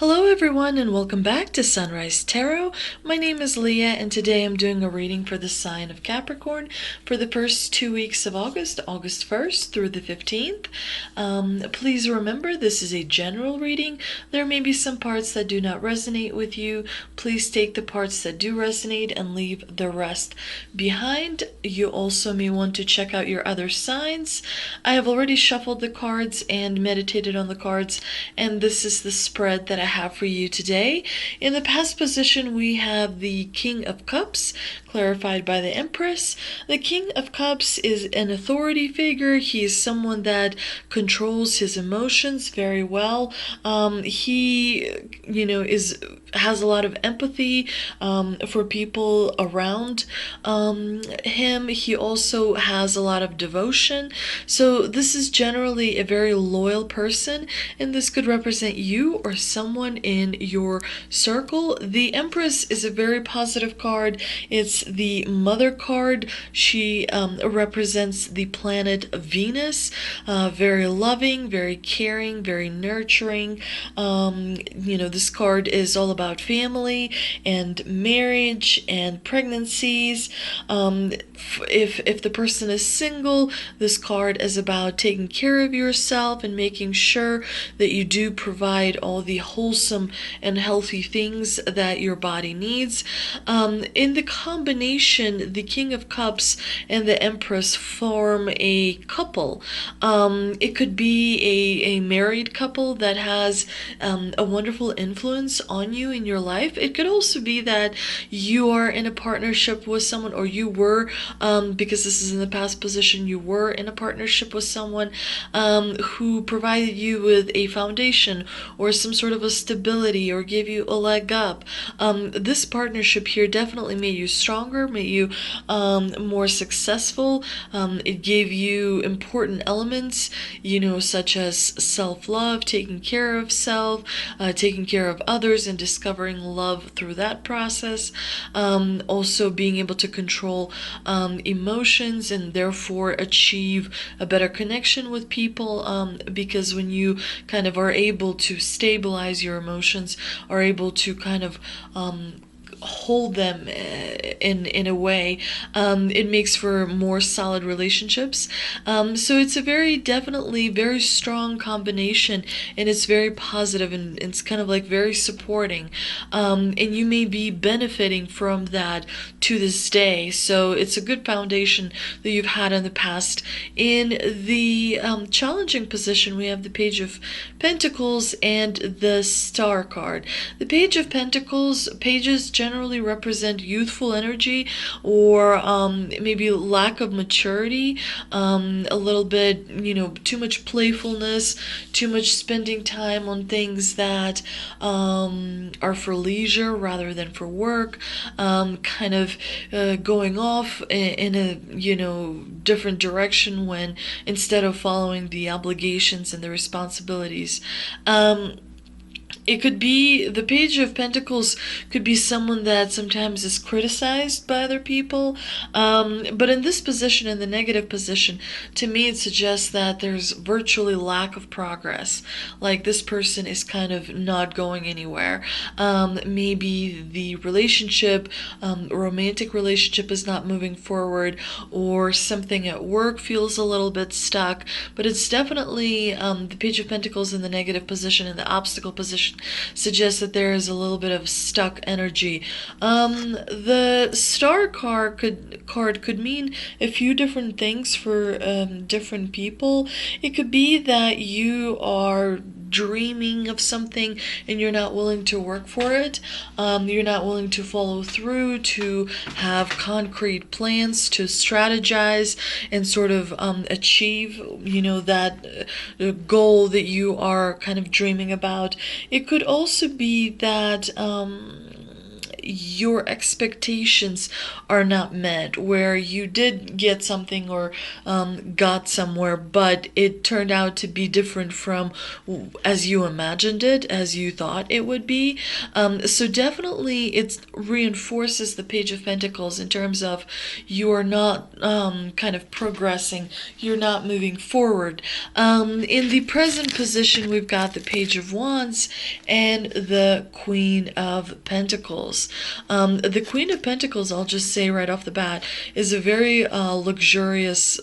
Hello everyone and welcome back to Sunrise Tarot. My name is Leah and today I'm doing a reading for the sign of Capricorn for the first 2 weeks of August, August 1st through the 15th. Please remember this is a general reading. There may be some parts that do not resonate with you. Please take the parts that do resonate and leave the rest behind. You also may want to check out your other signs. I have already shuffled the cards and meditated on the cards, and this is the spread that I have for you today. In the past position, we have the King of Cups, clarified by the Empress. The King of Cups is an authority figure. He is someone that controls his emotions very well. He, has a lot of empathy for people around him. He also has a lot of devotion. So this is generally a very loyal person, and this could represent you or someone in your circle. The Empress is a very positive card. It's the mother card. She represents the planet Venus. Very loving, very caring, very nurturing. This card is all about family and marriage and pregnancies. If the person is single, this card is about taking care of yourself and making sure that you do provide all the wholesome and healthy things that your body needs. In the combination, the King of Cups and the Empress form a couple. It could be a married couple that has a wonderful influence on you in your life. It could also be that you are in a partnership with someone, or you were, because this is in the past position, you were in a partnership with someone who provided you with a foundation or some sort of a stability or gave you a leg up. This partnership here definitely made you stronger, made you more successful. It gave you important elements, such as self-love, taking care of self, taking care of others, and discovering love through that process. Also being able to control emotions and therefore achieve a better connection with people, because when you kind of are able to stabilize your emotions, are able to kind of hold them in a way, it makes for more solid relationships. So it's a definitely very strong combination, and it's very positive, and it's kind of like very supporting, and you may be benefiting from that to this day. So it's a good foundation that you've had in the past. In the challenging position, we have the Page of Pentacles and the Star card. The Page of Pentacles, pages generally represent youthful energy, or maybe lack of maturity, a little bit, too much playfulness, too much spending time on things that are for leisure rather than for work, kind of going off in a different direction when instead of following the obligations and the responsibilities. It could be, the Page of Pentacles could be someone that sometimes is criticized by other people. But in this position, in the negative position, to me it suggests that there's virtually lack of progress. Like this person is kind of not going anywhere. Maybe the relationship, romantic relationship, is not moving forward, or something at work feels a little bit stuck. But it's definitely the Page of Pentacles in the negative position, in the obstacle position, suggests that there is a little bit of stuck energy. The Star card could mean a few different things for different people. It could be that you are dreaming of something and you're not willing to work for it. You're not willing to follow through, to have concrete plans, to strategize and sort of achieve, that goal that you are kind of dreaming about. It could also be that your expectations are not met, where you did get something or got somewhere, but it turned out to be different from as you imagined it, as you thought it would be. So definitely it reinforces the Page of Pentacles in terms of you are not kind of progressing, you're not moving forward. In the present position, we've got the Page of Wands and the Queen of Pentacles. The Queen of Pentacles, I'll just say right off the bat, is a very luxurious,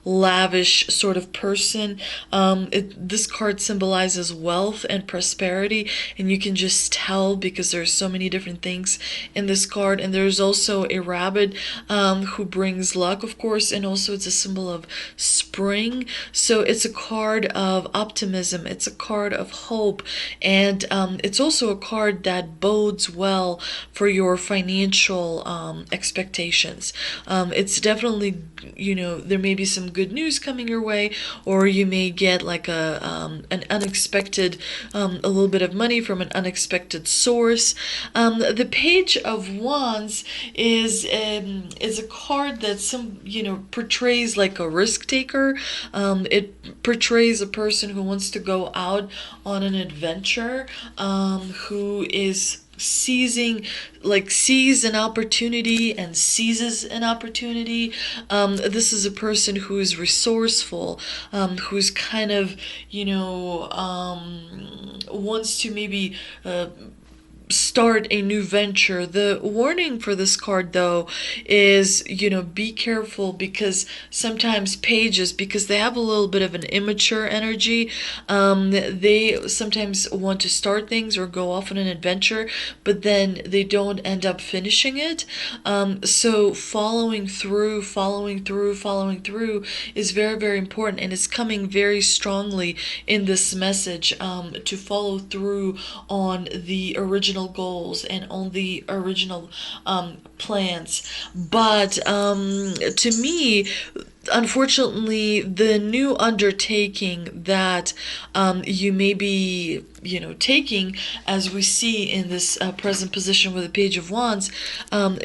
lavish sort of person. This card symbolizes wealth and prosperity, and you can just tell because there's so many different things in this card. And there's also a rabbit who brings luck, of course, and also it's a symbol of spring. So it's a card of optimism, it's a card of hope, and it's also a card that bodes well for your financial expectations. It's definitely, there may be some good news coming your way, or you may get like an unexpected, a little bit of money from an unexpected source. The Page of Wands is a card that portrays like a risk taker. It portrays a person who wants to go out on an adventure, who is sees an opportunity and seizes an opportunity. This is a person who is resourceful, who's kind of wants to maybe start a new venture. The warning for this card, though, is, be careful, because sometimes pages, because they have a little bit of an immature energy, they sometimes want to start things or go off on an adventure, but then they don't end up finishing it. So following through is very, very important, and it's coming very strongly in this message, to follow through on the original goals and on the original plans. But to me, unfortunately, the new undertaking that you may be taking, as we see in this present position with the Page of Wands,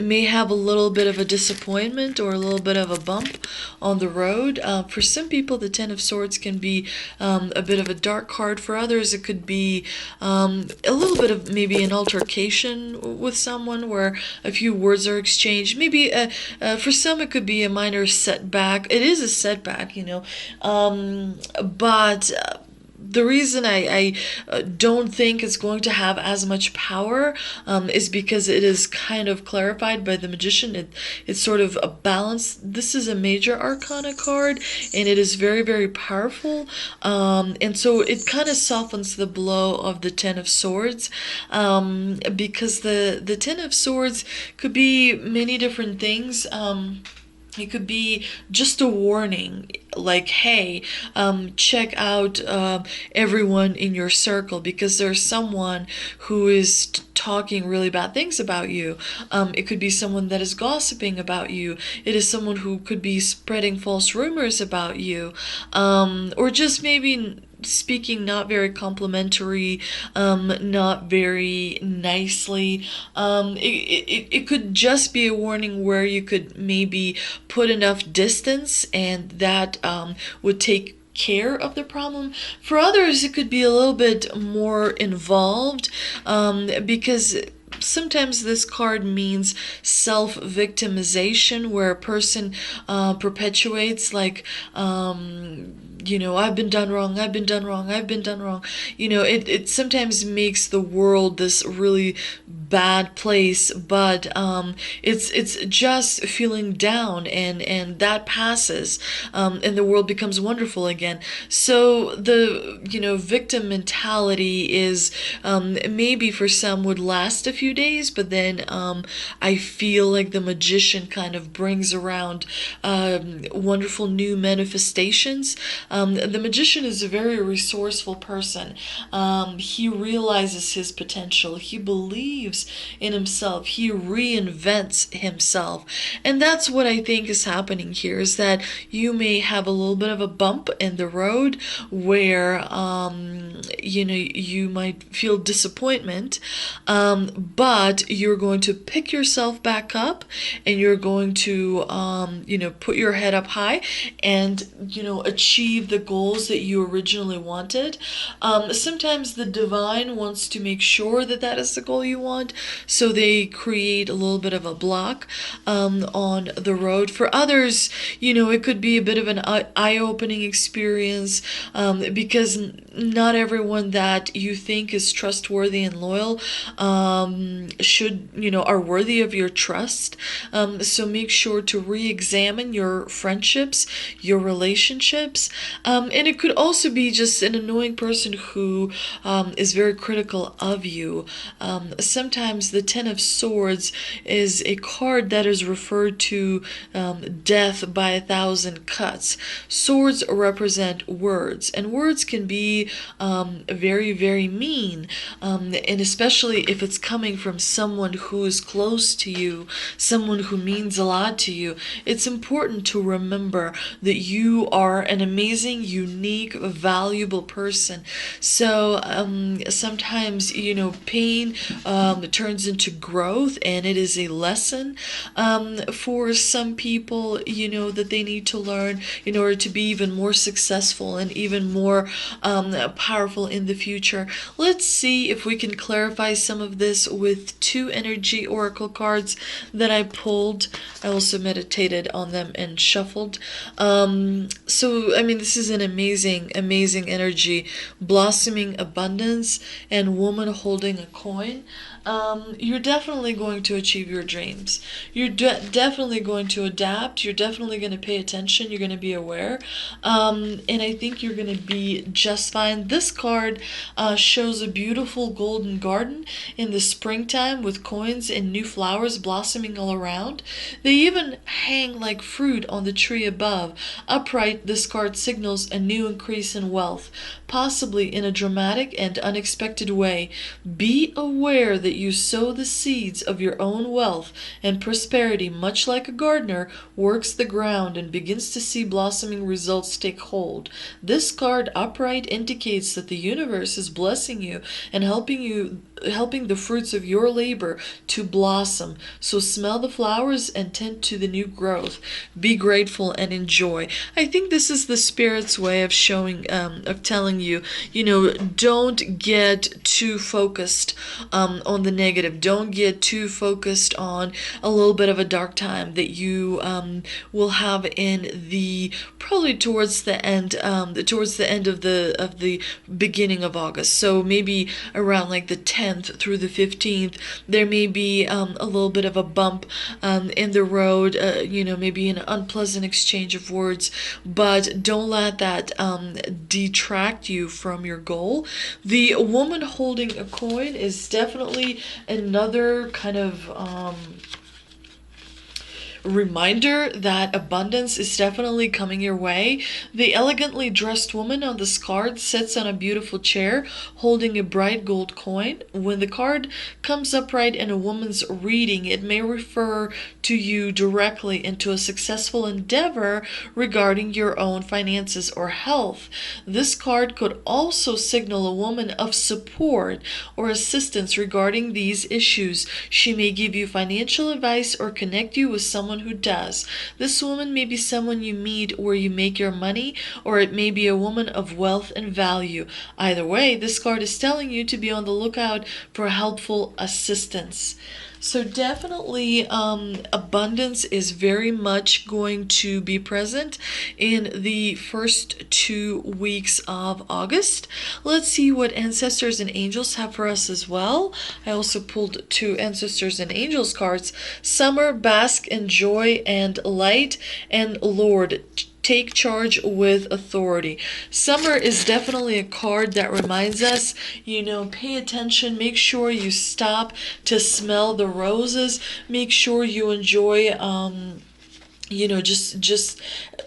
may have a little bit of a disappointment or a little bit of a bump on the road. For some people, the Ten of Swords can be a bit of a dark card. For others, it could be a little bit of maybe an altercation with someone where a few words are exchanged. Maybe for some, it could be a minor setback. It is a setback, but the reason I don't think it's going to have as much power is because it is kind of clarified by the Magician. It's sort of a balance. This is a major arcana card, and it is very, very powerful. And so it kind of softens the blow of the Ten of Swords, because the Ten of Swords could be many different things. It could be just a warning, like, hey, check out everyone in your circle, because there's someone who is talking really bad things about you. It could be someone that is gossiping about you. It is someone who could be spreading false rumors about you, or just maybe speaking not very complimentary, not very nicely. It could just be a warning where you could maybe put enough distance, and that would take care of the problem. For others, it could be a little bit more involved, because sometimes this card means self-victimization, where a person perpetuates like, I've been done wrong, I've been done wrong, I've been done wrong. It sometimes makes the world this really bad place, but it's just feeling down, and that passes, and the world becomes wonderful again. So the victim mentality is maybe for some would last a few days, but then I feel like the Magician kind of brings around wonderful new manifestations. The magician is a very resourceful person. He realizes his potential. He believes in himself. He reinvents himself. And that's what I think is happening here, is that you may have a little bit of a bump in the road where, you might feel disappointment, but you're going to pick yourself back up, and you're going to, put your head up high and, achieve the goals that you originally wanted. Sometimes the divine wants to make sure that that is the goal you want, so they create a little bit of a block on the road. For others, it could be a bit of an eye-opening experience, because not everyone that you think is trustworthy and loyal are worthy of your trust. So make sure to re-examine your friendships, your relationships, and it could also be just an annoying person who is very critical of you. Sometimes the Ten of Swords is a card that is referred to death by 1,000 cuts. Swords represent words, and words can be very, very mean, and especially if it's coming from someone who is close to you, someone who means a lot to you. It's important to remember that you are an amazing, unique, valuable person. So sometimes, pain turns into growth, and it is a lesson for some people, that they need to learn in order to be even more successful and even more powerful in the future. Let's see if we can clarify some of this with 2 energy oracle cards that I pulled. I also meditated on them and shuffled. This is an amazing, amazing energy. Blossoming abundance and woman holding a coin. You're definitely going to achieve your dreams. You're definitely going to adapt. You're definitely going to pay attention. You're going to be aware. And I think you're going to be just fine. This card shows a beautiful golden garden in the springtime with coins and new flowers blossoming all around. They even hang like fruit on the tree above. Upright, this card signals a new increase in wealth, possibly in a dramatic and unexpected way. Be aware that you sow the seeds of your own wealth and prosperity, much like a gardener works the ground and begins to see blossoming results take hold. This card upright indicates that the universe is blessing you and helping the fruits of your labor to blossom. So smell the flowers and tend to the new growth. Be grateful and enjoy. I think this is the Spirit's way of showing, of telling you, don't get too focused on the negative. Don't get too focused on a little bit of a dark time that you will have in the probably towards the end of the beginning of August. So maybe around like the 10th through the 15th, there may be a little bit of a bump in the road, maybe an unpleasant exchange of words, but don't let that detract you from your goal. The woman holding a coin is definitely another kind of reminder that abundance is definitely coming your way. The elegantly dressed woman on this card sits on a beautiful chair holding a bright gold coin. When the card comes upright in a woman's reading, it may refer to you directly into a successful endeavor regarding your own finances or health. This card could also signal a woman of support or assistance regarding these issues. She may give you financial advice or connect you with someone who does. This woman may be someone you meet where you make your money, or it may be a woman of wealth and value. Either way, this card is telling you to be on the lookout for helpful assistance. So definitely abundance is very much going to be present in the first 2 weeks of August. Let's see what ancestors and angels have for us as well. I also pulled 2 ancestors and angels cards. Summer, bask in joy and light, and Lord, take charge with authority. Summer is definitely a card that reminds us, pay attention, make sure you stop to smell the roses, make sure you enjoy just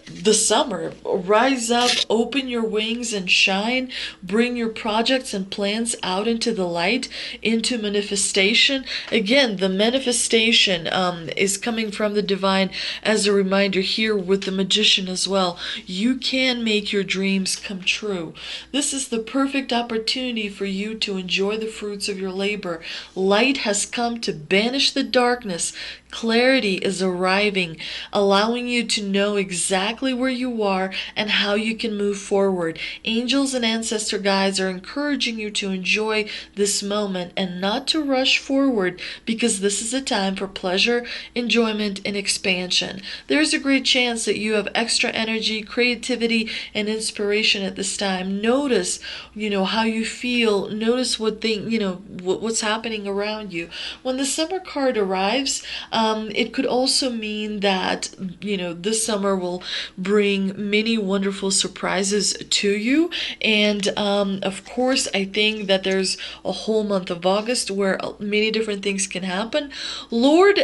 the summer. Rise up, open your wings and shine. Bring your projects and plans out into the light, into manifestation. Again, the manifestation is coming from the divine as a reminder here with the magician as well. You can make your dreams come true. This is the perfect opportunity for you to enjoy the fruits of your labor. Light has come to banish the darkness. Clarity is arriving, allowing you to know exactly where you are and how you can move forward. Angels and ancestor guides are encouraging you to enjoy this moment and not to rush forward, because this is a time for pleasure, enjoyment, and expansion. There's a great chance that you have extra energy, creativity, and inspiration at this time. Notice, how you feel. Notice what's happening around you. When the summer card arrives, it could also mean that, this summer will bring many wonderful surprises to you. And of course, I think that there's a whole month of August where many different things can happen. Lord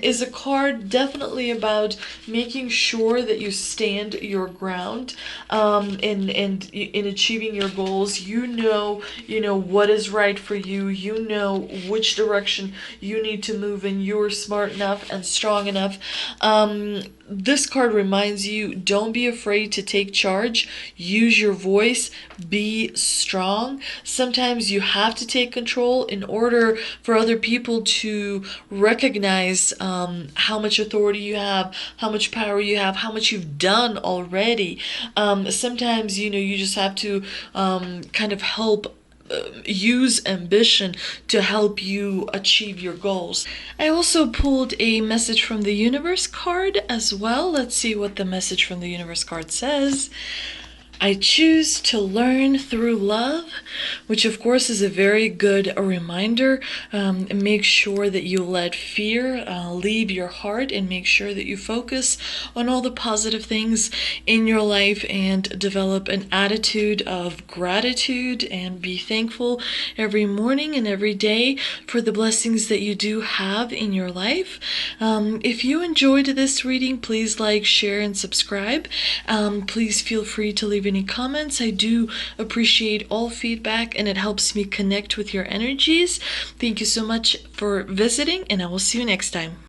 is a card definitely about making sure that you stand your ground in achieving your goals. What is right for you. You know which direction you need to move in. You're smart enough and strong enough. This card reminds you, don't be afraid to take charge. Use your voice. Be strong. Sometimes you have to take control in order for other people to recognize how much authority you have, how much power you have, how much you've done already. Sometimes, you just have to kind of help use ambition to help you achieve your goals. I also pulled a message from the universe card as well. Let's see what the message from the universe card says. I choose to learn through love, which of course is a very good reminder. Make sure that you let fear leave your heart, and make sure that you focus on all the positive things in your life and develop an attitude of gratitude and be thankful every morning and every day for the blessings that you do have in your life. If you enjoyed this reading, please like, share, and subscribe. Please feel free to leave any comments. I do appreciate all feedback, and it helps me connect with your energies. Thank you so much for visiting, and I will see you next time.